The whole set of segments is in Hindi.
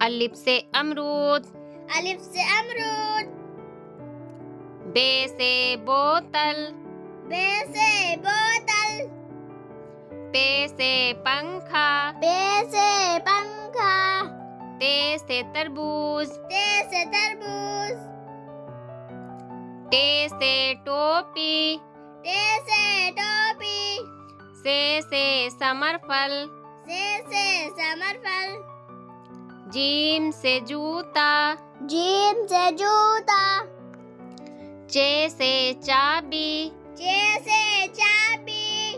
अलिफ से अमरूद, अलिफ से अमरूद। बे से बोतल, बे से बोतल। पे से पंखा, पे से पंखा। ते से तरबूज, ते से तरबूज। टे से टोपी, टे से टोपी। से समरफल, से समरफल। जीम से जूता, जीम से जूता। चे से चाबी, चे से चाबी।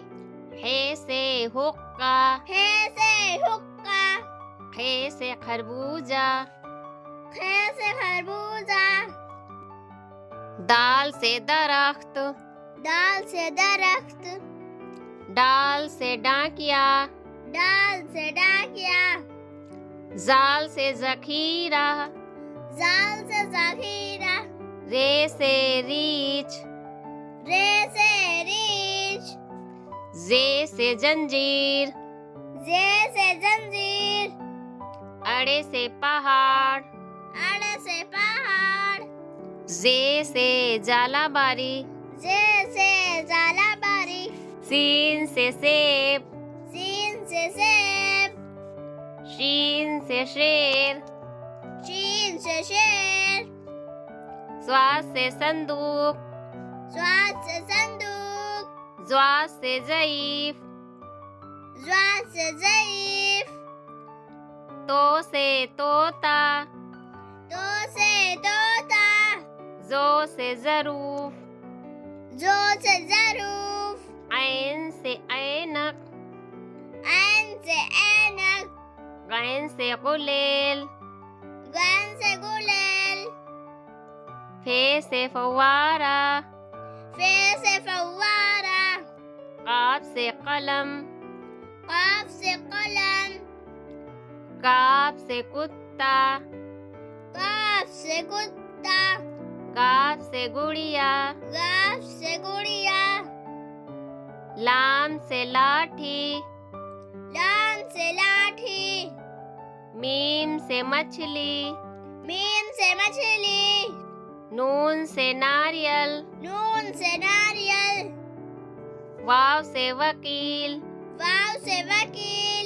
हे से हुक्का, हे से हुक्का। खे से खरबूजा, खे से खरबूजा। दाल से दरख्त, दाल से दरख्त। डाल से डाकिया, डाल से डाकिया। जाल से जखीरा, जाल से जखीरा। रे से रीछ, रे से रीछ। जे से जंजीर, जे से जंजीर। अड़े से पहाड़, अड़े से पहाड़। जे से जालाबारी, जे से जालाबारी। सीन से सेब, सीन से सेब। शीन से शेर, शीन से शेर। स्वाद से संदूक, स्वाद से संदूक। ज्वाद से ज़ईफ, ज्वाद से ज़ईफ। तो से तोता, तो से तोता। जो से ज़रूफ, जो से ज़रूफ। ऐन से ऐनक, ऐन से ऐनक। गैन से गुलेल, गैन से गुलेल। फे से फवारा, फे से फव्वारा। काफ से कलम, काफ से कलम। काफ से कुत्ता, काफ से कुत्ता। गाफ से गुड़िया, गाफ से गुड़िया। लाम से लाठी, लाम से लाठी। मीम से मछली, मीम से मछली। नून से नारियल, नून से नारियल। वाव से वकील, वाव से वकील।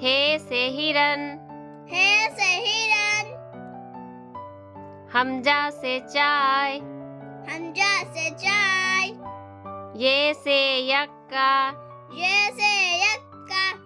हे से हिरन, हे से हिरन। हमजा से चाय, हमजा से चाय। ये से यक्का, ये से यक्का।